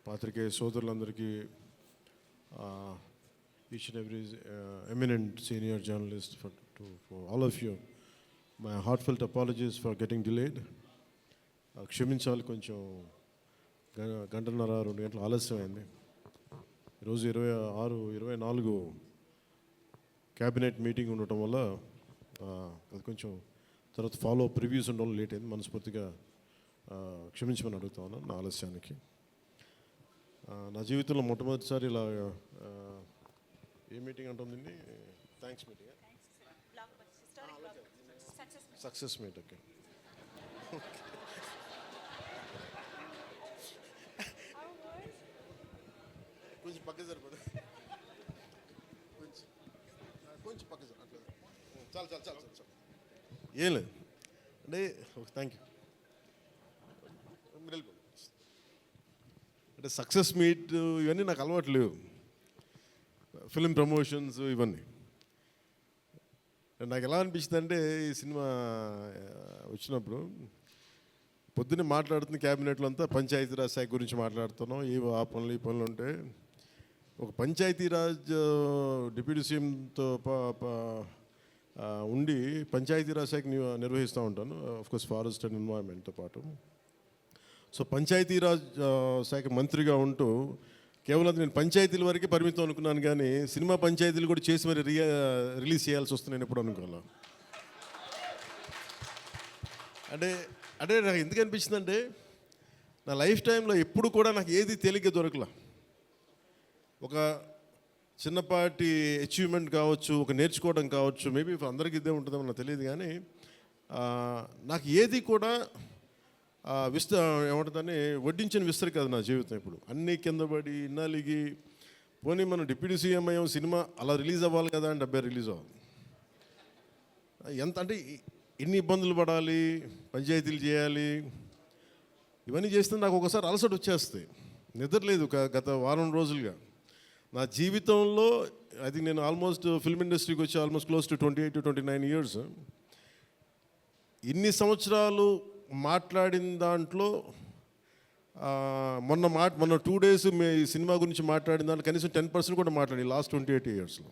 పాత్రికేయ సోదరులందరికీ each and every eminent senior journalist for all of you my heartfelt apologies for getting delayed. క్షమించాలి, కొంచెం గంటన్నర 2 గంటలు ఆలస్యమైంది. ఈరోజు 24 క్యాబినెట్ మీటింగ్ ఉండటం వల్ల అది కొంచెం తర్వాత ఫాలో అప్ రివ్యూస్ ఉండడం లేట్ అయింది. మనస్ఫూర్తిగా క్షమించమని అడుగుతా ఉన్నాను నా ఆలస్యానికి. నా జీవితంలో మొట్టమొదటిసారి ఇలా ఏ మీటింగ్ అంటుందండి? Thanks meeting, success meet. Okay, కొంచెం పక్క సరిపోదు, కొంచెం పక్క సార్, అట్లా చాలు చాలు చాలు చాలు ఏం లేదు అంటే. Thank you. అంటే సక్సెస్ మీట్ ఇవన్నీ నాకు అలవాటు లేవు, ఫిల్మ్ ప్రమోషన్స్ ఇవన్నీ. నాకు ఎలా అనిపించింది అంటే, ఈ సినిమా వచ్చినప్పుడు పొద్దున్నే మాట్లాడుతున్న క్యాబినెట్లో అంతా పంచాయతీరాజ్ శాఖ గురించి మాట్లాడుతున్నాం. ఆ పనులు ఈ పనులు ఉంటే ఒక పంచాయతీరాజ్ డిప్యూటీ సీఎంతో ఉండి పంచాయతీరాజ్ శాఖ నిర్వహిస్తూ ఉంటాను, ఆఫ్కోర్స్ ఫారెస్ట్ అండ్ ఎన్వైరన్మెంట్తో పాటు. సో పంచాయతీరాజ్ శాఖ మంత్రిగా ఉంటూ కేవలం నేను పంచాయతీల వరకే పరిమితం అనుకున్నాను, కానీ సినిమా పంచాయతీలు కూడా చేసి మరి రిలీజ్ చేయాల్సి వస్తుంది నేను ఎప్పుడు అనుకోలే. అంటే అంటే నాకు ఎందుకు అనిపించిందంటే, నా లైఫ్ టైంలో ఎప్పుడు కూడా నాకు ఏది తేలిగ్గా దొరకలా. ఒక చిన్నపాటి అచీవ్మెంట్ కావచ్చు, ఒక నేర్చుకోవడం కావచ్చు, మేబీ అందరికీ ఇదే ఉంటుందేమో నాకు తెలియదు, కానీ నాకు ఏది కూడా ఏమంటుందని వడ్డించిన విస్తరి కాదు నా జీవితం. ఇప్పుడు అన్నీ కింద పడి ఇన్నాళ్ళకి పోనీ మనం డిప్యూటీ సీఎం అయ్యాం, సినిమా అలా రిలీజ్ అవ్వాలి కదా అని 70 రిలీజ్ అవ్వాలి. ఎంత అంటే ఎన్ని ఇబ్బందులు పడాలి, పంచాయతీలు చేయాలి, ఇవన్నీ చేస్తే నాకు ఒకసారి అలసట వచ్చేస్తాయి. నిద్రలేదు గత వారం రోజులుగా. నా జీవితంలో ఐ థింక్ నేను ఆల్మోస్ట్ ఫిల్మ్ ఇండస్ట్రీకి వచ్చి almost close to 28 to 29 years. ఇన్ని సంవత్సరాలు మాట్లాడిన దాంట్లో మొన్న 2 days ఈ సినిమా గురించి మాట్లాడిన దాంట్లో కనీసం 10% కూడా మాట్లాడి లాస్ట్ 28 yearsలో.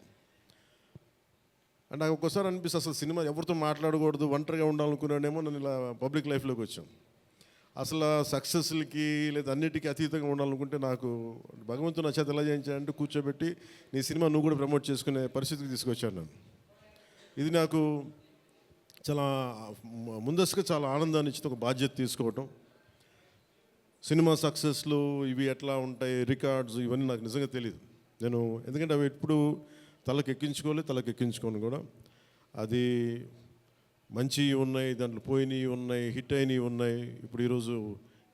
అండ్ నాకు ఒక్కోసారి అనిపిస్తుంది, అసలు సినిమా ఎవరితో మాట్లాడకూడదు, ఒంటరిగా ఉండాలనుకున్నానేమో. నేను ఇలా పబ్లిక్ లైఫ్లోకి వచ్చాను. అసలు సక్సెస్లకి లేదా అన్నిటికీ అతీతంగా ఉండాలనుకుంటే నాకు భగవంతుడు నా చేత ఎలా చేయించాడంటే, కూర్చోబెట్టి నీ సినిమా నువ్వు కూడా ప్రమోట్ చేసుకునే పరిస్థితికి తీసుకొచ్చాను నేను. ఇది నాకు చాలా ముందస్తుగా చాలా ఆనందాన్ని ఇచ్చింది, ఒక బాధ్యత తీసుకోవటం. సినిమా సక్సెస్లు ఇవి ఎట్లా ఉంటాయి, రికార్డ్స్ ఇవన్నీ నాకు నిజంగా తెలియదు. నేను ఎందుకంటే అవి ఎప్పుడు తలకెక్కించుకోను కూడా. అది మంచి ఉన్నాయి, దాంట్లో పోయినవి ఉన్నాయి, హిట్ అయినవి ఉన్నాయి. ఇప్పుడు ఈరోజు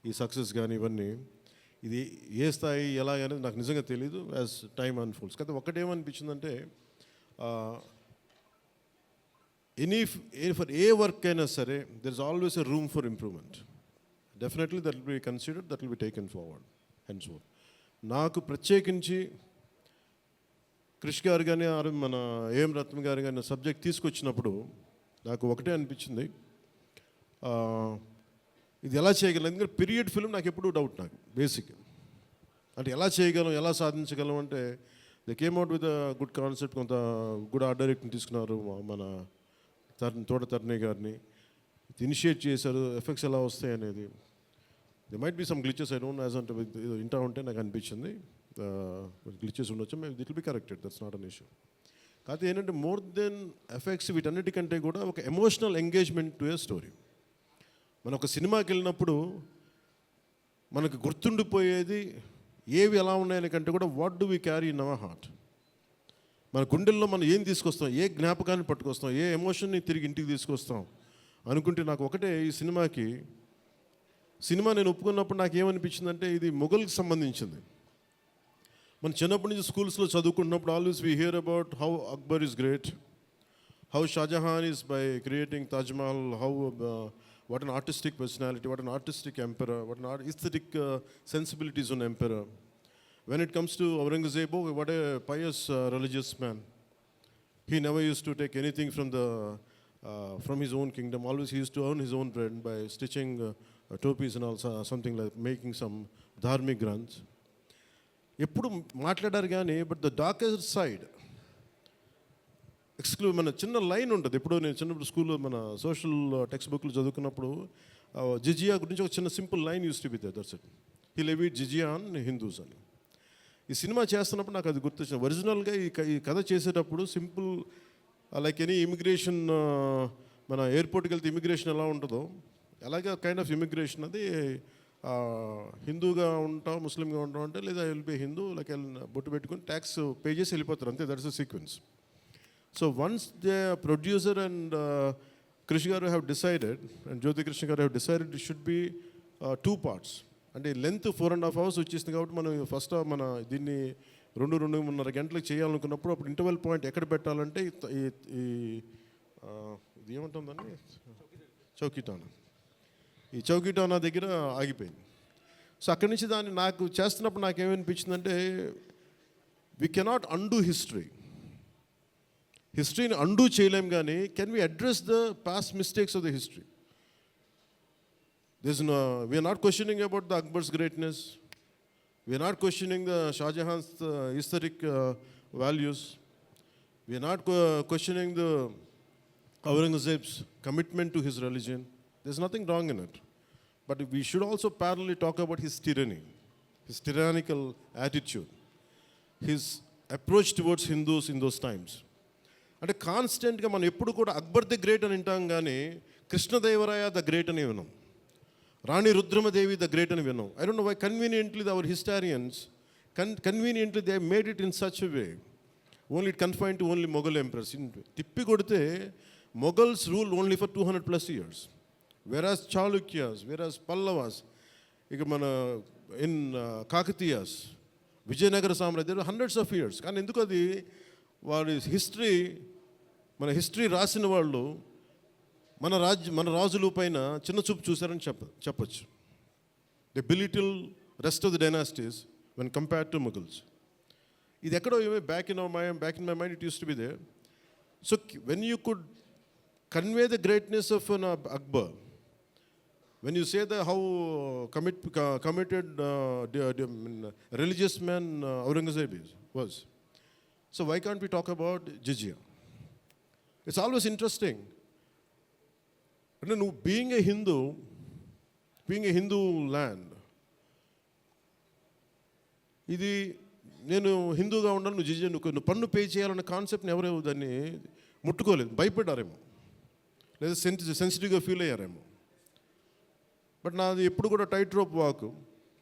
ఈ సక్సెస్ కానీ ఇవన్నీ ఇది ఏ స్థాయి ఎలా అనేది నాకు నిజంగా తెలీదు యాజ్ టైమ్ అన్ఫోల్డ్స్. కానీ ఒకటేమనిపించిందంటే, ఫర్ ఏ వర్క్ అయినా సరే there is always a room for improvement. Definitely that will be considered, that will be taken forward and so. నాకు ప్రత్యేకించి క్రిష్ గారు కానీ మన ఏఎం రత్న గారు కానీ సబ్జెక్ట్ తీసుకొచ్చినప్పుడు నాకు ఒకటే అనిపించింది, ఇది ఎలా చేయగలం. ఎందుకంటే పీరియడ్ ఫిల్మ్ నాకు ఎప్పుడూ డౌట్, నాకు బేసిక్ అంటే ఎలా చేయగలం, ఎలా సాధించగలం అంటే they came out with good concept. కొంత గుడ్ ఆర్ట్ డైరెక్ట్ని తీసుకున్నారు, మన తోట తరుణి గారిని ఇనిషియేట్ చేశారు. ఎఫెక్ట్స్ ఎలా వస్తాయి అనేది, they might be some glitches, I don't as అంటే వింటా ఉంటే నాకు అనిపించింది గ్లిచెస్ ఉండొచ్చు, మేము it will be corrected, that's not an issue. కాకపోతే ఏంటంటే మోర్ దెన్ ఎఫెక్ట్స్ వీటన్నిటికంటే కూడా ఒక emotional engagement to a story. మనం ఒక సినిమాకి వెళ్ళినప్పుడు మనకు గుర్తుండిపోయేది ఏవి ఎలా ఉన్నాయని కంటే కూడా what do we carry in our heart. మన గుండెల్లో మనం ఏం తీసుకొస్తాం, ఏ జ్ఞాపకాన్ని పట్టుకొస్తాం, ఏ ఎమోషన్ని తిరిగి ఇంటికి తీసుకొస్తాం అనుకుంటే, నాకు ఒకటే ఈ సినిమా నేను ఒప్పుకున్నప్పుడు నాకు ఏమనిపించిందంటే, ఇది మొఘల్కి సంబంధించింది. మన చిన్నప్పటి నుంచి స్కూల్స్లో చదువుకుంటున్నప్పుడు always we hear about how Akbar is great, how Shahjahan is by creating Taj Mahal, how what an artistic personality, what an artistic emperor, what an aesthetic sensibilities on emperor. When it comes to Aurangzeb, what a pious religious man. He never used to take anything from his own kingdom. Always he used to earn his own bread by stitching topis and also something like making some dharmic granths. ఎప్పుడు మాట్లాడారు కానీ but the darkest side మన చిన్న line ఉంటుంది. ఎప్పుడు నేను చిన్నప్పుడు స్కూల్లో మన సోషల్ టెక్స్ట్ బుక్లు చదువుకున్నప్పుడు జిజియా గురించి ఒక చిన్న simple line use to be there, that's it. He levied జిజియా ఆన్ హిందూస్ అని. ఈ సినిమా చేస్తున్నప్పుడు నాకు అది గుర్తొచ్చింది. ఒరిజినల్గా ఈ కథ చేసేటప్పుడు సింపుల్ లైక్ ఎనీ ఇమిగ్రేషన్, మన ఎయిర్పోర్ట్కి వెళ్తే ఇమిగ్రేషన్ ఎలా ఉంటుందో అలాగే కైండ్ ఆఫ్ ఇమిగ్రేషన్ అది. హిందూగా ఉంటాం, ముస్లింగా ఉంటాం అంటే, లేదా వెళ్ళిపోయి హిందూ లైక్ బొట్టు పెట్టుకుని ట్యాక్స్ పే చేసి వెళ్ళిపోతారు అంతే. That's the sequence. So once the producer and కృషి గారు హ్యావ్ డిసైడెడ్ అండ్ జ్యోతి కృష్ణ గారు have decided it should be 2 parts. అంటే లెంత్ 4.5 hours వచ్చేసింది కాబట్టి మనం ఫస్ట్ మన దీన్ని 2-2.5 గంటలకు చేయాలనుకున్నప్పుడు అప్పుడు ఇంటర్వెల్ పాయింట్ ఎక్కడ పెట్టాలంటే ఇది ఏమంటుందండి, చౌకీటానా. ఈ చౌకీటానా దగ్గర ఆగిపోయింది. సో అక్కడి నుంచి దాన్ని నాకు చేస్తున్నప్పుడు నాకేమనిపించిందంటే వీ కెనాట్ అండూ హిస్టరీని అండూ చేయలేం, కానీ can we address the past mistakes of the history. We are not questioning about the Akbar's greatness. We are not questioning the Shah Jahan's aesthetic values. We are not questioning the Aurangzeb's commitment to his religion. There's nothing wrong in it. But we should also parallelly talk about his tyranny, his tyrannical attitude, his approach towards Hindus in those times. అంటే కాన్స్టెంట్గా మనం ఎప్పుడు కూడా Akbar the great అని వింటాం, కానీ Krishnadevaraya the great అని విన్నాం, రాణి రుద్రమదేవి ద గ్రేట్ అని విన్నాం. I don't know why conveniently our historians conveniently they made it in such way only it confine to only Mughal empress. తిప్పి కొడితే Mughals rule only for 200+ years, whereas Chalukyas, whereas Pallavas, ఇక మన ఇన్ కాకతీయాస్, విజయనగర సామ్రాజ్యం hundreds of years. కానీ ఎందుకు అది వాడి హిస్టరీ, మన హిస్టరీ రాసిన వాళ్ళు మన రాజుల పైన చిన్న చూపు చూశారని చెప్పచ్చు. The belittle rest of the dynasties when compared to Mughals. ఇది ఎక్కడో back in my mind it use to be there. So when you could convey the greatness of an Akbar, when you say that how committed religious man Aurangzeb was, so why can't we talk about jizya? It's always interesting. And being a Hindu land, ఇది నేను హిందూగా ఉండాలి, నువ్వు జిజియా నువ్వు పన్ను pay చేయాలన్న కాన్సెప్ట్ని ఎవరేమో దాన్ని ముట్టుకోలేదు, భయపడ్డారేమో, లేదా సెన్సిటివ్గా ఫీల్ అయ్యారేమో. బట్ నాది ఎప్పుడు కూడా టైట్ రోప్ వాక్.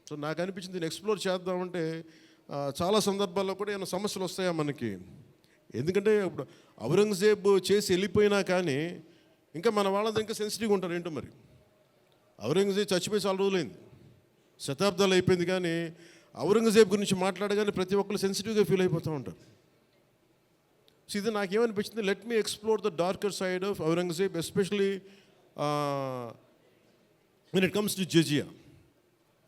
సో నాకు అనిపించింది దీన్ని ఎక్స్ప్లోర్ చేద్దామంటే చాలా సందర్భాల్లో కూడా ఏమైనా సమస్యలు వస్తాయా మనకి. ఎందుకంటే ఇప్పుడు ఔరంగజేబ్ చేసి వెళ్ళిపోయినా కానీ ఇంకా మన వాళ్ళంతా ఇంకా సెన్సిటివ్గా ఉంటారు ఏంటో మరి. ఔరంగజేబ్ చచ్చిపోయి చాలా రోజులైంది, శతాబ్దాలు అయిపోయింది, కానీ ఔరంగజేబ్ గురించి మాట్లాడగానే ప్రతి ఒక్కరు సెన్సిటివ్గా ఫీల్ అయిపోతూ ఉంటారు. సో ఇది నాకేమనిపించింది, let me explore the darker side of Aurangzeb, especially when it comes to jizya.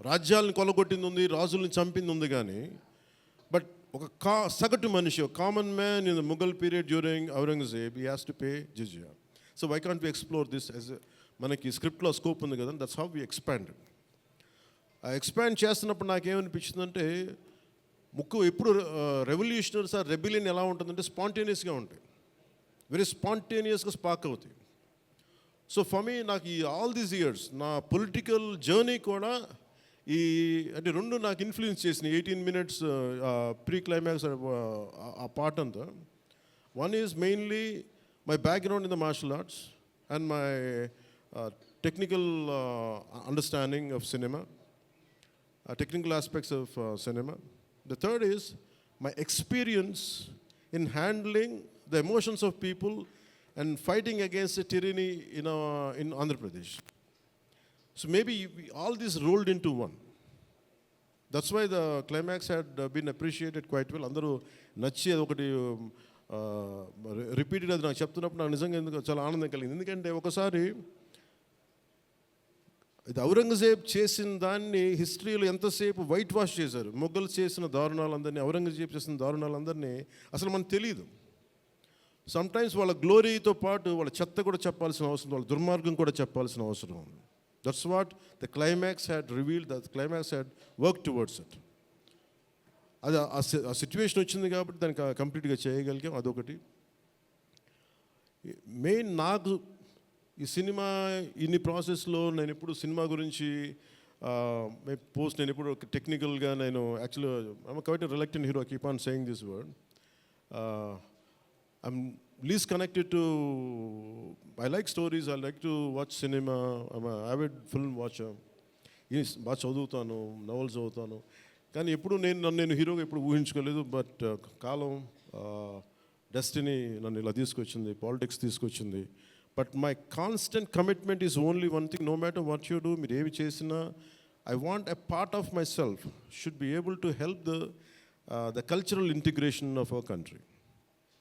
రాజ్యాలను కొలగొట్టింది ఉంది, రాజుల్ని చంపింది ఉంది, కానీ బట్ ఒక సగటు మనిషి, ఒక common man in the Mughal period during Aurangzeb, he has to pay జిజియా. So why can't we explore this as మనకి స్క్రిప్ట్లో స్కోప్ ఉంది కదా, దట్స్ హౌ వి ఎక్స్పాండెడ్. ఆ ఎక్స్పాండ్ చేస్తున్నప్పుడు నాకేమనిపించిందంటే ఎప్పుడు రెవల్యూషనరీస్ ఆ రెబిలియన్ ఎలా ఉంటుందంటే స్పాంటేనియస్గా ఉంటాయి, వెరీ స్పాంటేనియస్గా స్పార్క్ అవుతాయి. సో ఫర్ మీ నాకు ఈ ఆల్ దీస్ ఇయర్స్ నా పొలిటికల్ జర్నీ కూడా అంటే రెండు నాకు ఇన్ఫ్లుయెన్స్ చేసినాయి. 18 minutes ప్రీ క్లైమాక్స్ ఆ పార్ట్ అంతా. One is mainly my background in the martial arts and my technical understanding of cinema, technical aspects of cinema. The third is my experience in handling the emotions of people and fighting against the tyranny in Andhra Pradesh. So maybe all this rolled into one. That's why the climax had been appreciated quite well. Andaru nachi adokati repeated adi naaku cheptunnappudu naaku nijanga enduko chaala aanandam kalindi. Endukante okasari ఇది ఔరంగజేబ్ చేసిన దాన్ని హిస్టరీలో ఎంతసేపు white wash చేశారు. మొఘల్ చేసిన దారుణాలందరినీ, ఔరంగజేబ్ చేసిన దారుణాలందరినీ అసలు మనకు తెలియదు. సమ్టైమ్స్ వాళ్ళ గ్లోరీతో పాటు వాళ్ళ చెత్త కూడా చెప్పాల్సిన అవసరం, వాళ్ళ దుర్మార్గం కూడా చెప్పాల్సిన అవసరం ఉంది. That's what the climax had revealed, the climax had work towards it. అది ఆ సిచ్యువేషన్ వచ్చింది కాబట్టి దానికి కంప్లీట్గా చేయగలిగాం. అదొకటి. మెయిన్ నాకు ఈ సినిమా ఇన్ని ప్రాసెస్లో నేను ఎప్పుడు సినిమా గురించి నేను ఎప్పుడు టెక్నికల్గా నేను యాక్చువల్గా I'm quite reluctant hero, keep on saying this word. I'm least connected to, I like stories, I like to watch cinema, I'm avid film watcher. బాగా చదువుతాను, నవల్స్ చదువుతాను, కానీ ఎప్పుడు నేను హీరోగా ఎప్పుడు ఊహించుకోలేదు. బట్ కాలం, డెస్టినీ నన్ను ఇలా తీసుకొచ్చింది, పాలిటిక్స్ తీసుకొచ్చింది. But my constant commitment is only one thing, no matter what you do, మీరు ఏమి చేసినా I want a part of myself should be able to help the cultural integration of our country,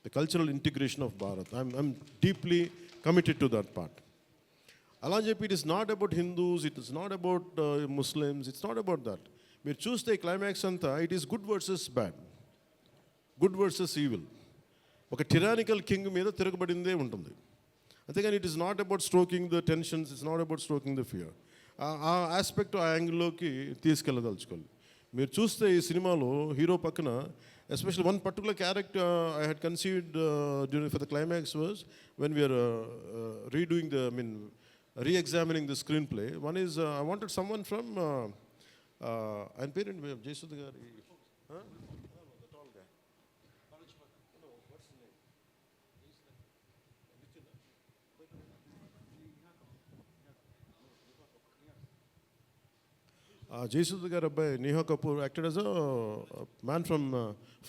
the cultural integration of Bharat. I'm deeply committed to that part. అలా అని చెప్పి it is not about Hindus, it is not about Muslims, it's not about that. మీరు చూస్తే climax అంతా it is good versus bad, good versus evil. ఒక tyrannical king మీద తిరగబడిందే ఉంటుంది. అంతేగాని it is not about stroking the tensions, it's not about stroking the fear. ఆ aspect, ఆ యాంగిల్లోకి తీసుకెళ్ళదలుచుకోవాలి. మీరు చూస్తే ఈ సినిమాలో హీరో పక్కన especially one particular character I had conceived during for the climax was when we're redoing re-examining the screenplay. One is I wanted someone from ఆయన పేరేంటి జయసుధ గారి, the tall guy, జయసుధ గారి అబ్బాయి Nihar Kapoor acted as a man from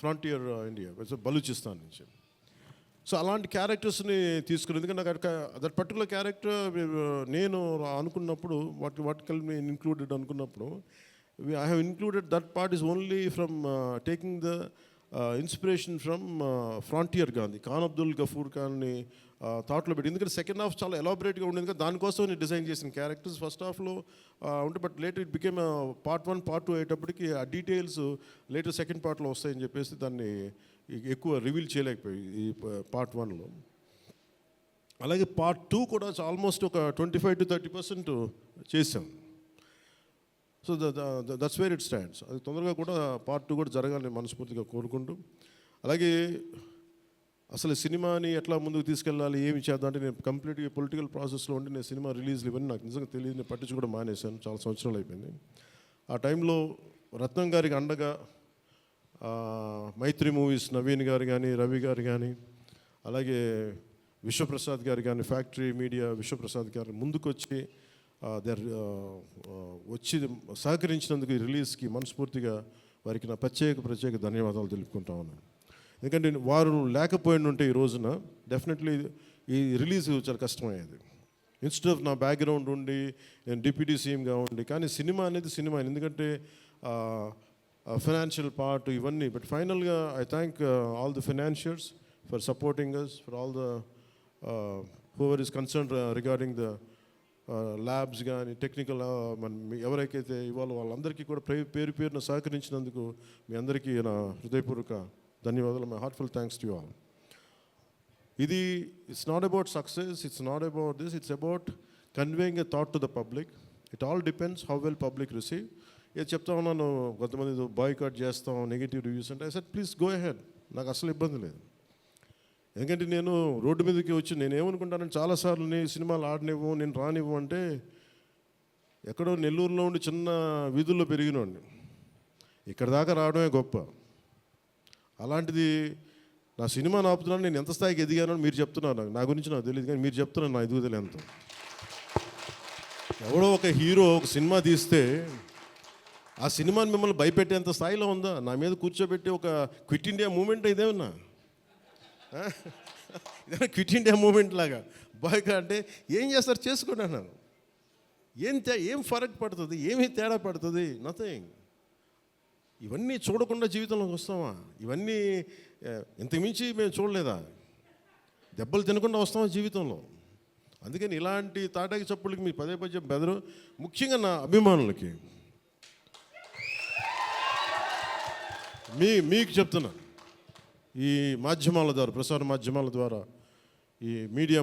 frontier India, Balochistan నుంచి. So అలాంటి క్యారెక్టర్స్ని తీసుకుని, ఎందుకంటే నాకు దట్ పర్టికులర్ క్యారెక్టర్ నేను అనుకున్నప్పుడు వాట్ కెన్ బి ఇన్క్లూడెడ్ అనుకున్నప్పుడు I have included that part is only from taking the inspiration from frontier Gandhi, Khan Abdul Ghaffar ఖాన్ని థాట్లో పెట్టి. ఎందుకంటే సెకండ్ హాఫ్ చాలా ఎలాబరేట్గా ఉండేది కదా, దానికోసం నేను డిజైన్ చేసిన క్యారెక్టర్స్ ఫస్ట్ హాఫ్లో ఉంటే, but later it became part 1 part 2 అయ్యేటప్పటికి ఆ డీటెయిల్స్ లేటర్ సెకండ్ పార్ట్లో వస్తాయని చెప్పేసి దాన్ని ఎక్కువ రివీల్ చేయలేకపోయి ఈ పార్ట్ 1లో. అలాగే పార్ట్ 2 కూడా ఆల్మోస్ట్ ఒక 25 to 30% చేసాం. So that's where it stands. అది తొందరగా కూడా పార్ట్ 2 కూడా జరగాలని మనస్ఫూర్తిగా కోరుకుంటూ, అలాగే అసలు సినిమాని ఎట్లా ముందుకు తీసుకెళ్ళాలి, ఏమి చేద్దాం అంటే నేను కంప్లీట్గా పొలిటికల్ ప్రాసెస్లో ఉండి నేను సినిమా రిలీజ్లు ఇవన్నీ నాకు నిజంగా తెలియదు, నేను పట్టించుకోవడం మానేశాను, చాలా సంవత్సరాలు అయిపోయింది. ఆ టైంలో రత్నం గారికి అండగా మైత్రి మూవీస్ నవీన్ గారు కానీ, రవి గారు కానీ, అలాగే విశ్వప్రసాద్ గారు కానీ, ఫ్యాక్టరీ మీడియా విశ్వప్రసాద్ గారు ముందుకు వచ్చి వచ్చి సహకరించినందుకు ఈ రిలీజ్కి మనస్ఫూర్తిగా వారికి నా ప్రత్యేక ధన్యవాదాలు తెలుపుకుంటా ఉన్నాను. ఎందుకంటే వారు లేకపోయిన ఉంటే ఈ రోజున డెఫినెట్లీ ఈ రిలీజ్ చాలా కష్టమయ్యేది. ఇన్స్టెడ్ ఆఫ్ నా బ్యాక్గ్రౌండ్ ఉండి నేను డిప్యూటీ సీఎంగా ఉండి, కానీ సినిమా అనేది సినిమా, ఎందుకంటే ఫైనాన్షియల్ పార్ట్ ఇవన్నీ. బట్ ఫైనల్గా I thank all the financiers for supporting us, for all the whoever is concern regarding the labs కానీ టెక్నికల్ ఎవరికైతే ఇవాళ వాళ్ళందరికీ కూడా పేరున సహకరించినందుకు మీ అందరికీ నా హృదయపూర్వక ధన్యవాదాలు. My heartful thanks to you all. ఇది it's not about success, it's not about this, it's about conveying a thought to the public. It all depends how well public receive. ఏది చెప్తా ఉన్నాను, కొంతమంది బాయ్కాట్ చేస్తాం, నెగిటివ్ రివ్యూస్ అంటే, I said please go ahead, నాకు అసలు ఇబ్బంది లేదు. ఎందుకంటే నేను రోడ్డు మీదకి వచ్చి నేను ఏమనుకుంటానంటే చాలాసార్లు నేను సినిమాలు ఆడనివ్వు, నేను రానివ్వు అంటే, ఎక్కడో నెల్లూరులో ఉండి చిన్న వీధుల్లో పెరిగినోడిని, ఇక్కడ దాకా రావడమే గొప్ప. అలాంటిది నా సినిమాని ఆపుతున్నాను, నేను ఎంత స్థాయికి ఎదిగానో మీరు చెప్తున్నారు. నా గురించి నాకు తెలియదు, కానీ మీరు చెప్తున్నారు నా ఎదుగుదల ఎంత. ఎవడో ఒక హీరో ఒక సినిమా తీస్తే ఆ సినిమాని మిమ్మల్ని భయపెట్టేంత స్థాయిలో ఉందా? నా మీద కూర్చోబెట్టి ఒక క్విట్ ఇండియా మూమెంట్ ఇదేమన్నా, ఇదేనా క్విట్ ఇండియా మూమెంట్ లాగా? బాయ్గా అంటే ఏం చేస్తారు, చేసుకోండి అన్నాను. ఏం ఫరక్ పడుతుంది, ఏమీ తేడా పడుతుంది? నథింగ్. ఇవన్నీ చూడకుండా జీవితంలోకి వస్తామా? ఇవన్నీ ఇంతకుమించి మేము చూడలేదా? దెబ్బలు తినకుండా వస్తామా జీవితంలో? అందుకని ఇలాంటి తాటాకి చప్పుళ్ళకి మీరు పదే బెదరు. ముఖ్యంగా నా అభిమానులకి మీకు చెప్తున్నా, ఈ మాధ్యమాల ద్వారా, ప్రసార మాధ్యమాల ద్వారా, ఈ మీడియా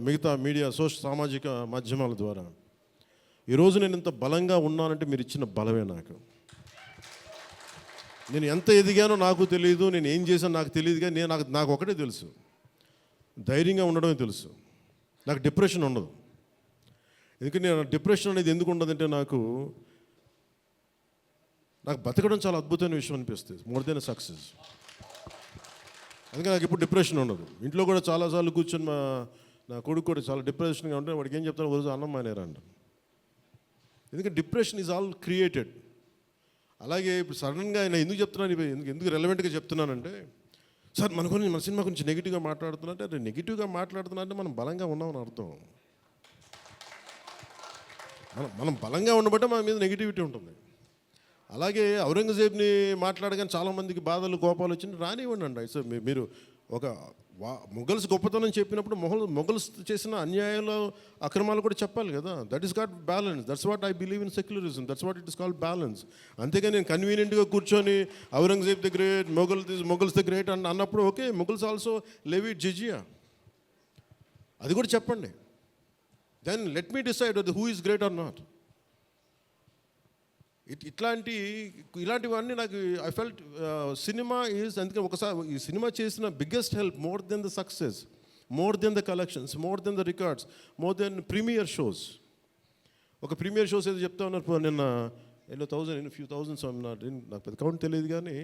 మిగతా మీడియా సామాజిక మాధ్యమాల ద్వారా ఈరోజు నేను ఇంత బలంగా ఉన్నానంటే మీరు ఇచ్చిన బలమే నాకు. నేను ఎంత ఎదిగానో నాకు తెలియదు, నేను ఏం చేశానో నాకు తెలియదు, కానీ నాకు ఒకటే తెలుసు, ధైర్యంగా ఉండడమే తెలుసు. నాకు డిప్రెషన్ ఉండదు. ఎందుకంటే నేను డిప్రెషన్ అనేది ఎందుకు ఉండదంటే నాకు బతకడం చాలా అద్భుతమైన విషయం అనిపిస్తుంది, మోర్ దెన్ సక్సెస్. అందుకే నాకు ఇప్పుడు డిప్రెషన్ ఉండదు. ఇంట్లో కూడా చాలాసార్లు కూర్చొని నా కొడుకు కూడా చాలా డిప్రెషన్గా ఉంటే వాడికి ఏం చెప్తాను, రోజు అన్నం మానేరంట. ఎందుకంటే డిప్రెషన్ ఈజ్ ఆల్ క్రియేటెడ్. అలాగే ఇప్పుడు సడన్గా ఆయన ఎందుకు చెప్తున్నాను, ఎందుకు రెలవెంట్గా చెప్తున్నానంటే, సార్ మన సినిమా గురించి నెగిటివ్గా మాట్లాడుతున్నట్టే, అదే నెగిటివ్గా మాట్లాడుతున్నట్టే మనం బలంగా ఉన్నామని అర్థం. మనం బలంగా ఉండబట్టే మన మీద నెగిటివిటీ ఉంటుంది. అలాగే ఔరంగజేబ్ని మాట్లాడగానే చాలామందికి బాధలు కోపాలు వచ్చింది, రానివ్వండి అండి. సో మీరు ఒక మొఘల్స్ గొప్పతనం చెప్పినప్పుడు మొఘల్స్ చేసిన అన్యాయాలు అక్రమాలు కూడా చెప్పాలి కదా. That is got balance. That's what I believe in secularism. That's what it is called balance. అంతేగాని నేను కన్వీనియంట్గా కూర్చొని Aurangzeb the great, Mughals the great అన్నప్పుడు ఓకే, మొఘల్స్ ఆల్సో లెవిట్ జిజియా, అది కూడా చెప్పండి. Then let me decide who is great or not. ఇలాంటివన్నీ నాకు ఐ ఫెల్ట్ సినిమా ఈజ్, అందుకే ఒకసారి ఈ సినిమా చేసిన biggest help, more than the success, more than the collections, more than the records, more than premier shows. ఒక premier shows ఏదో చెప్తా ఉన్నారు నిన్న, ఫ్యూ థౌజండ్స్, నాకు పెద్ద కౌంట్ తెలియదు కానీ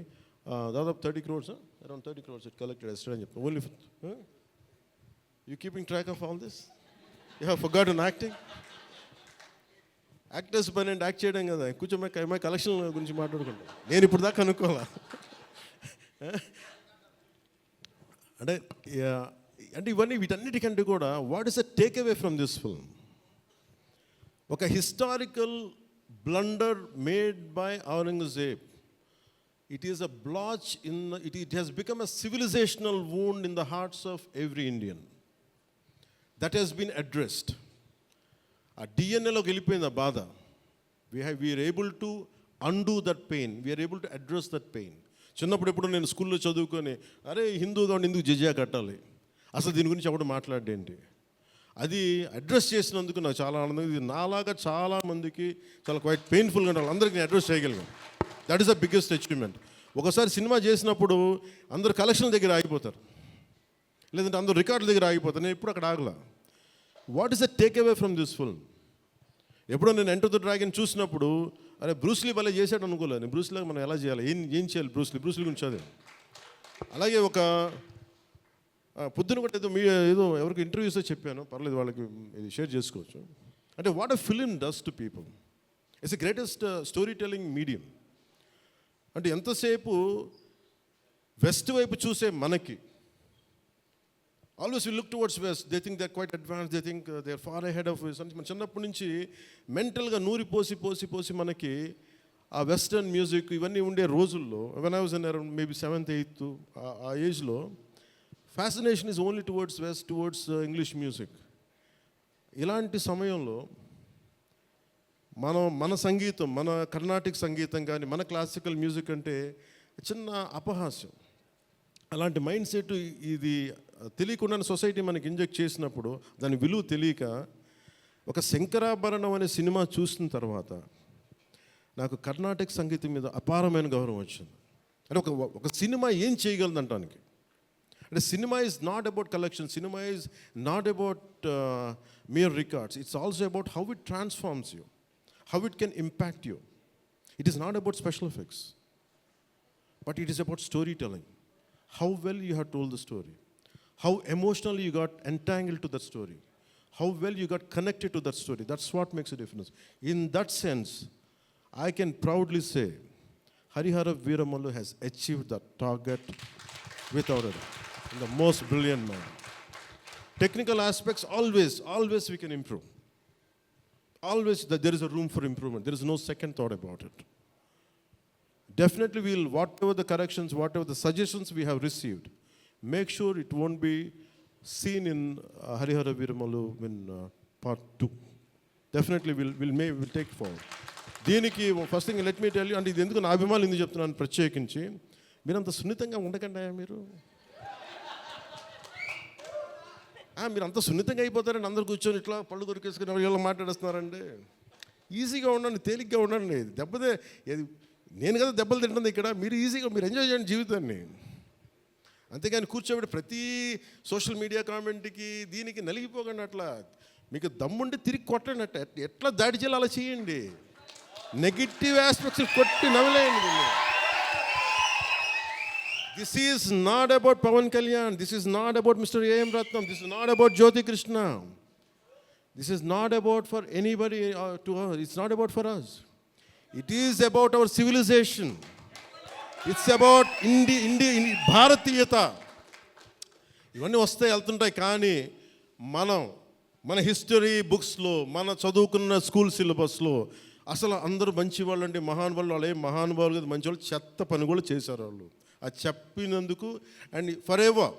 దాదాపు 30 crores, around 30 crores it collected yesterday అని చెప్తాను. Only you keeping track of all this? You have forgotten acting. Actors పని అంటే యాక్ట్ చేయడం కదా, కూర్చోమై కలెక్షన్ గురించి మాట్లాడుకుంటాం. నేను ఇప్పుడు దాకా అనుకోవాలా అంటే ఇవన్నీ వీటన్నిటికంటే కూడా what is a take away from this film? ఒక historical blunder made by Aurangzeb. It is a blotch it has become a civilizational wound in the hearts of every Indian. That has been addressed. ఆ డిఎన్ఏలోకి వెళ్ళిపోయింది ఆ బాధ. We are able to undo that pain, we are able to address that pain. చిన్నప్పుడు ఎప్పుడు నేను స్కూల్లో చదువుకొని, అరే హిందూగా ఉండి ఎందుకు జిజియా కట్టాలి, అసలు దీని గురించి ఎవడు మాట్లాడేంటి, అది అడ్రస్ చేసినందుకు నాకు చాలా ఆనందం. ఇది నాలాగా చాలామందికి చాలా క్వైట్ పెయిన్ఫుల్గా ఉండాలి, అందరికీ నేను అడ్రస్ చేయగలిగాను. That is the biggest achievement. ఒకసారి సినిమా చేసినప్పుడు అందరు కలెక్షన్ల దగ్గర ఆగిపోతారు, లేదంటే అందరు రికార్డుల దగ్గర ఆగిపోతారు. నేను ఎప్పుడు అక్కడ ఆగలా. What is the take away from this film? ఎప్పుడో నేను ఎంటర్ ద డ్రాగన్ చూసినప్పుడు, అరే బ్రూస్లీ భలే చేశాడు అనుకోలేదు. నేను బ్రూస్లీగా మనం ఎలా చేయాలి, ఏం చేయాలి, బ్రూస్లీ గురించి చదివాను. అలాగే ఒక పొద్దున కూడా ఏదో ఎవరికి ఇంటర్వ్యూస్లో చెప్పాను, పర్లేదు వాళ్ళకి ఇది షేర్ చేసుకోవచ్చు. అంటే what a film does to people. It's the greatest story telling medium. అంటే ఎంతసేపు వెస్ట్ వైపు చూసే మనకి, always we look towards west, they think they are quite advance, they think they are far ahead of west. అంటే మన చిన్నప్పటి నుంచి మెంటల్గా నూరి పోసి మనకి ఆ వెస్టర్న్ మ్యూజిక్ ఇవన్నీ ఉండే రోజుల్లో, when I was in around maybe 7th 8th ఆ ఏజ్లో, fascination is only towards west, towards English music. ఇలాంటి సమయంలో మన సంగీతం, మన కర్ణాటిక్ సంగీతం కానీ మన క్లాసికల్ మ్యూజిక్ అంటే చిన్న అపహాస్యం. అలాంటి మైండ్ సెట్ ఇది తెలియకుండా సొసైటీ మనకి ఇంజెక్ట్ చేసినప్పుడు, దాని విలువ తెలియక, ఒక శంకరాభరణం అనే సినిమా చూసిన తర్వాత నాకు కర్ణాటక సంగీతం మీద అపారమైన గౌరవం వచ్చింది. అంటే ఒక సినిమా ఏం చేయగలదంటానికి. అంటే cinema is not about collection, cinema is not about mere records. It's also about how it transforms you, how it can impact you. It is not about special effects, but it is about storytelling. How well you have told the story, how emotionally you got entangled to that story, how well you got connected to that story. That's what makes a difference. In that sense, I can proudly say Harihara Veeramallu has achieved that target without it. The most brilliant man. Technical aspects, always we can improve. Always there is a room for improvement. There is no second thought about it. Definitely we'll, whatever the corrections, whatever the suggestions we have received, make sure it won't be seen in Harihara Veeramallu in part 2. Definitely we'll take forward. దీనికి first thing let me tell you, అంటే ఇది ఎందుకు నా అభిమానులు ఎందుకు చెప్తున్నాను ప్రత్యేకించి, మీరు అంత సున్నితంగా ఉండకండి. మీరు అంత సున్నితంగా అయిపోతారండి, అందరు కూర్చొని ఇట్లా పళ్ళు కొరికేసుకుని ఇలా మాట్లాడేస్తున్నారండి. ఈజీగా ఉండండి, తేలిగ్గా ఉండండి. దెబ్బతే నేను కదా దెబ్బలు తింటుంది ఇక్కడ, మీరు ఈజీగా మీరు ఎంజాయ్ చేయండి జీవితాన్ని. అంతేగాని కూర్చోబెట్టి ప్రతి సోషల్ మీడియా కామెంట్కి దీనికి నలిగిపోకండి. అట్లా మీకు దమ్ముండి తిరిగి కొట్టండి. ఎట్లా దాడి చేయాలి అలా చేయండి. నెగిటివ్ ఆస్పెక్ట్స్ కొట్టి నవ్వలేయండి. This is not about Pawan Kalyan, this is not about mister AM Ratnam, this is not about Jyothi Krishna, this is not about for anybody to us, it's not about for us, it is about our civilization, it's about Bharatiyata. ఇవన్నీ వస్తాయి వెళ్తుంటాయి, కానీ మన history బుక్స్లో, మన చదువుకున్న school సిలబస్లో అసలు అందరూ మంచి వాళ్ళు అంటే మహానుభావులు, వాళ్ళు ఏం మహానుభావులు కదా, మంచి వాళ్ళు చెత్త పని కూడా చేశారు వాళ్ళు. అది చెప్పినందుకు and for ever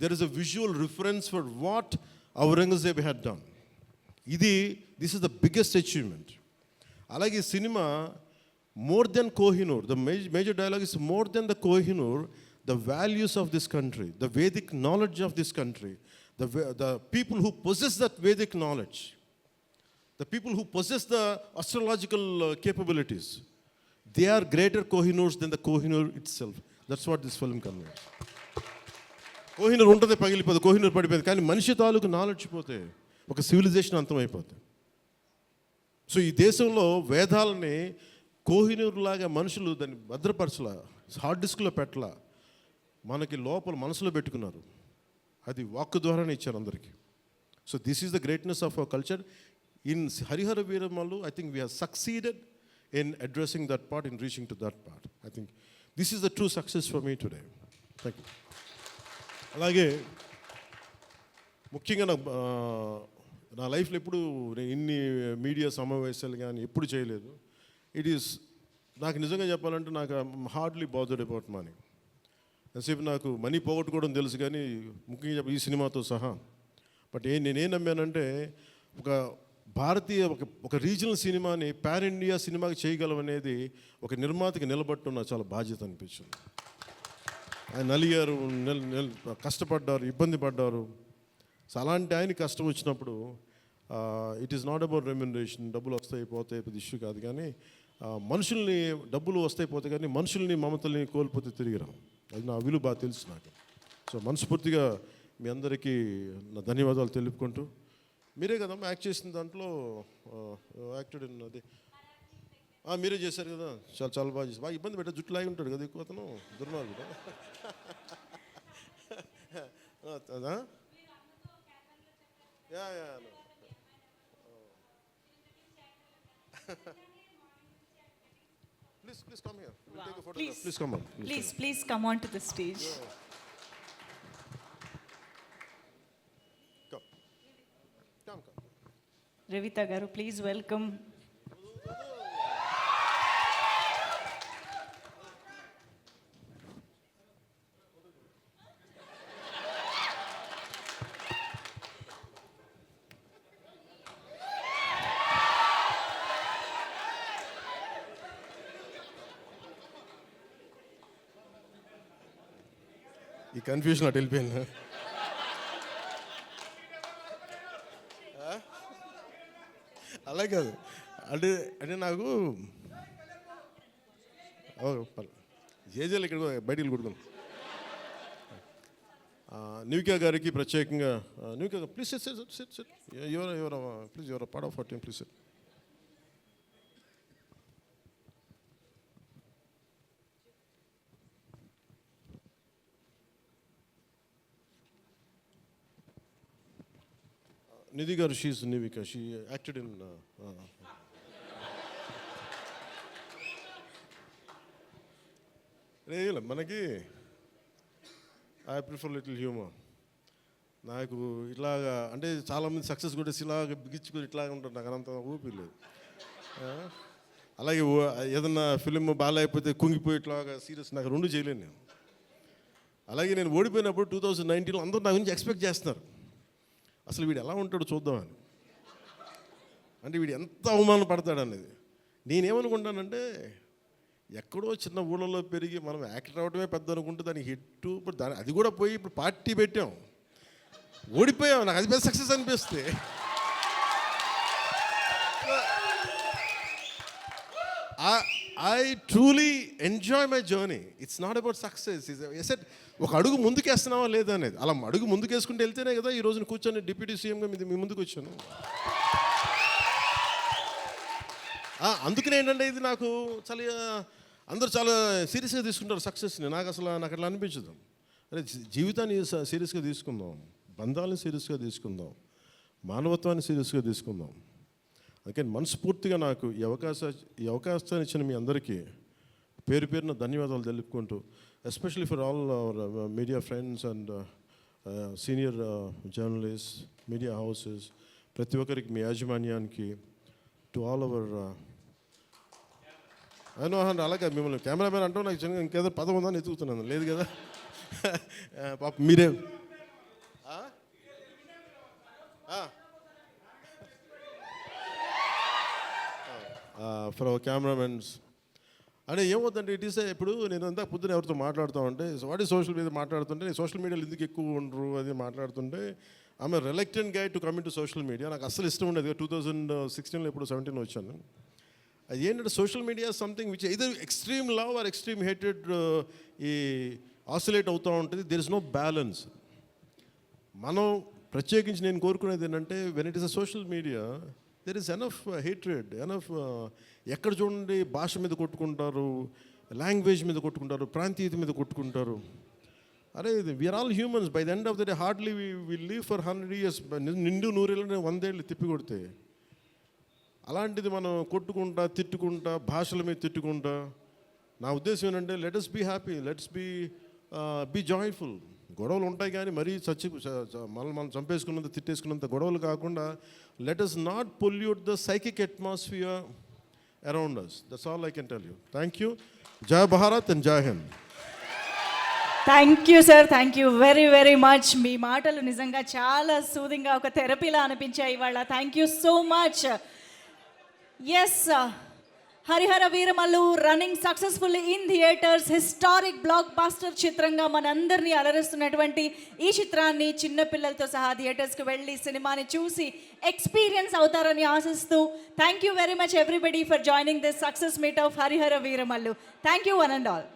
there is a visual reference for what Aurangzeb had done. This is the biggest achievement. అలాగే ఈ cinema more than Kohinoor, the major dialogue is more than the Kohinoor, the values of this country, the Vedic knowledge of this country, the people who possess that Vedic knowledge, the people who possess the astrological capabilities, they are greater Kohinoors than the Kohinoor itself. That's what this film conveys. Kohinoor untade pagilipodi, Kohinoor padipodi, కానీ మనిషి తాలూకు knowledge పోతే ఒక civilisation అంతమైపోతుంది. So ఈ దేశంలో వేదాలని కోహినూర్ లాగా మనుషులు దాన్ని భద్రపరచలా, హార్డ్ డిస్క్లో పెట్టలా, మనకి లోపల మనసులో పెట్టుకున్నారు. అది వాక్ ద్వారానే ఇచ్చారు అందరికీ. So this is the greatness of our culture. In Harihara Veeramallu I think we have succeeded in addressing that part, in reaching to that part. I think this is the true success for me today. Thank you. అలాగే ముఖ్యంగా నా లైఫ్లో ఎప్పుడు ఇన్ని media సమావేశాలు కానీ ఎప్పుడు చేయలేదు. నాకు నిజంగా చెప్పాలంటే నాకు హార్డ్లీ బాదర్డ్ అబౌట్ మనీ. ఎంతసేపు నాకు మనీ పోగొట్టుకోవడం తెలుసు, కానీ ముఖ్యంగా ఈ సినిమాతో సహా. బట్ నేనేం నమ్మానంటే ఒక భారతీయ ఒక రీజనల్ సినిమాని పాన్ ఇండియా సినిమాకి చేయగలం అనేది ఒక నిర్మాతకి నిలబట్టున్న చాలా బాధ్యత అనిపించింది. ఆయన నలిగారు, కష్టపడ్డారు, ఇబ్బంది పడ్డారు. సో అలాంటి ఆయన కష్టం వచ్చినప్పుడు it is not about remuneration, డబ్బులు వస్తాయి పోతాయి, పెద్ద ఇష్యూ కాదు. కానీ మనుషుల్ని, డబ్బులు వస్తాయి పోతాయి, కానీ మనుషుల్ని, మమతల్ని కోల్పోతే తిరిగి రాం. అది నా విలువ బాగా తెలుసు నాకు. సో మనస్ఫూర్తిగా మీ అందరికీ నా ధన్యవాదాలు తెలుపుకుంటూ, మీరే కదమ్మా యాక్ట్ చేసిన దాంట్లో యాక్టెడ్ అది మీరే చేశారు కదా, చాలా చాలా బాగా చేసి, బాగా ఇబ్బంది పెట్టా, జుట్టు లాగి ఉంటాడు కదా ఎక్కువ అతను, దుర్మార్గుడు. అదా Please come here. We'll take a photograph. Please come on. Please come on to the stage. Come. Revita garu, please welcome. ఈ కన్ఫ్యూజన్ అటు వెళ్ళిపోయింది. అలా కాదు అంటే నాకు జేజేలు ఇక్కడ బయటికి కొడుకున్నాను. న్యూకియా గారికి ప్రత్యేకంగా, న్యూకియా please sit please your part of our team, please sit. Nidhi గారు, షీఈ్ నివిక, షీ యాక్టెడ్ ఇన్ మనకి ఐ ప్రిఫర్ లిటిల్ హ్యూమర్. నాకు ఇట్లాగా అంటే చాలామంది సక్సెస్ కూడా ఇలాగ బిగించుకొని ఇట్లాగా ఉంటారు, నాకు అంత ఊపి లేదు. అలాగే ఏదన్నా ఫిలిం బాగాలేకపోతే కుంగిపోయి ఇట్లాగా సీరియస్, నాకు రెండు చేయలేను నేను. అలాగే నేను ఓడిపోయినప్పుడు 2019లో అందరూ నా గురించి ఎక్స్పెక్ట్ చేస్తున్నారు, అసలు వీడు ఎలా ఉంటాడో చూద్దామని, అంటే వీడు ఎంత అవమానం పడతాడు అనేది. నేనేమనుకుంటానంటే ఎక్కడో చిన్న ఊళ్ళలో పెరిగి మనం యాక్టర్ అవడమే పెద్ద అనుకుంటే దానికి హిట్, ఇప్పుడు అది కూడా పోయి ఇప్పుడు పార్టీ పెట్టాం, ఓడిపోయాం, నాకు అది పెద్ద సక్సెస్ అనిపిస్తే. I truly enjoy my journey. It's not about success. Asset ఒక అడుగు ముందుకేస్తున్నావా లేదా అనేది. అలా అడుగు ముందుకేసుకుంటూ వెళ్తేనే కదా ఈ రోజున కూర్చొని డిప్యూటీ సీఎంగా మీ ముందుకు వచ్చాను. అందుకనే ఏంటంటే ఇది నాకు చాలా అందరూ చాలా సీరియస్గా తీసుకుంటారు సక్సెస్ని. నాకు అట్లా అనిపించదు. అరే జీవితాన్ని సీరియస్గా తీసుకుందాం, బంధాలను సీరియస్గా తీసుకుందాం, మానవత్వాన్ని సీరియస్గా తీసుకుందాం. అందుకని మనస్ఫూర్తిగా నాకు ఈ అవకాశాన్ని ఇచ్చిన మీ అందరికీ పేరు పేరున ధన్యవాదాలు తెలుపుకుంటూ, especially for all our media friends and senior journalist, media houses, ప్రతి ఒక్కరికి మీ యాజమాన్యానికి, టు ఆల్ అవర్ అయినో అలాగే మిమ్మల్ని కెమెరామెన్ అంటూ నాకు చిన్న ఇంకేదో పదం ఉందని ఎత్తుకుతున్నాను. లేదు కదా పాప మీరే ఫర్ అవర్ కెమెరామెన్స్. అంటే ఏమవుతుందంటే ఇట్ ఈస్ ఇప్పుడు నేను అంతా పొద్దున ఎవరితో మాట్లాడుతూ ఉంటే వాటి సోషల్ మీడియా మాట్లాడుతుంటే నేను సోషల్ మీడియాలో ఎందుకు ఎక్కువ ఉండరు అది మాట్లాడుతుంటే ఆమె reluctant guy to coming to social media. నాకు అస్సలు ఇష్టం ఉండేది. 2016లో ఇప్పుడు 17 వచ్చాను. అది ఏంటంటే social media something which either extreme love or extreme hated ఈ ఆసిలేట్ అవుతూ ఉంటుంది. There is no balance. మనం ప్రత్యేకించి నేను కోరుకునేది ఏంటంటే when it is a social media there is enough hatred, enough ఎక్కడ చూడండి భాష మీద కొట్టుకుంటారు, లాంగ్వేజ్ మీద కొట్టుకుంటారు, ప్రాంతీయత మీద కొట్టుకుంటారు. అరే we're all humans. By the end of the day hardly we live for 100 years. నిండు 100 ఏళ్ళని 100 ఏళ్ళు తిప్పి కొడితే అలాంటిది మనం కొట్టుకుంటా తిట్టుకుంటా భాషల మీద తిట్టుకుంటా. నా ఉద్దేశం ఏంటంటే let us be happy, let's be joyful. గొడవలు ఉంటాయి కానీ మరీ మనం చంపేసుకున్నంత తిట్టేసుకున్నంత గొడవలు కాకుండా let us not pollute the psychic atmosphere around us. That's all I can tell you. Thank you. Jai Bharat and Jai Hind. Thank you sir, thank you very very much. మీ మాటలు నిజంగా చాలా సూదింగ్గా ఒక థెరపీలా అనిపించాయి ఇవాళ. Thank you so much. Yes, Harihara Veeramallu running successfully in theatres. Historic black buster చిత్రంగా మనందరినీ అలరిస్తున్నటువంటి ఈ చిత్రాన్ని చిన్నపిల్లలతో సహా థియేటర్స్కి వెళ్ళి సినిమాని చూసి ఎక్స్పీరియన్స్ అవుతారని ఆశిస్తూ thank you very much everybody for joining this success meet of Harihara Veeramallu. Thank you one and all.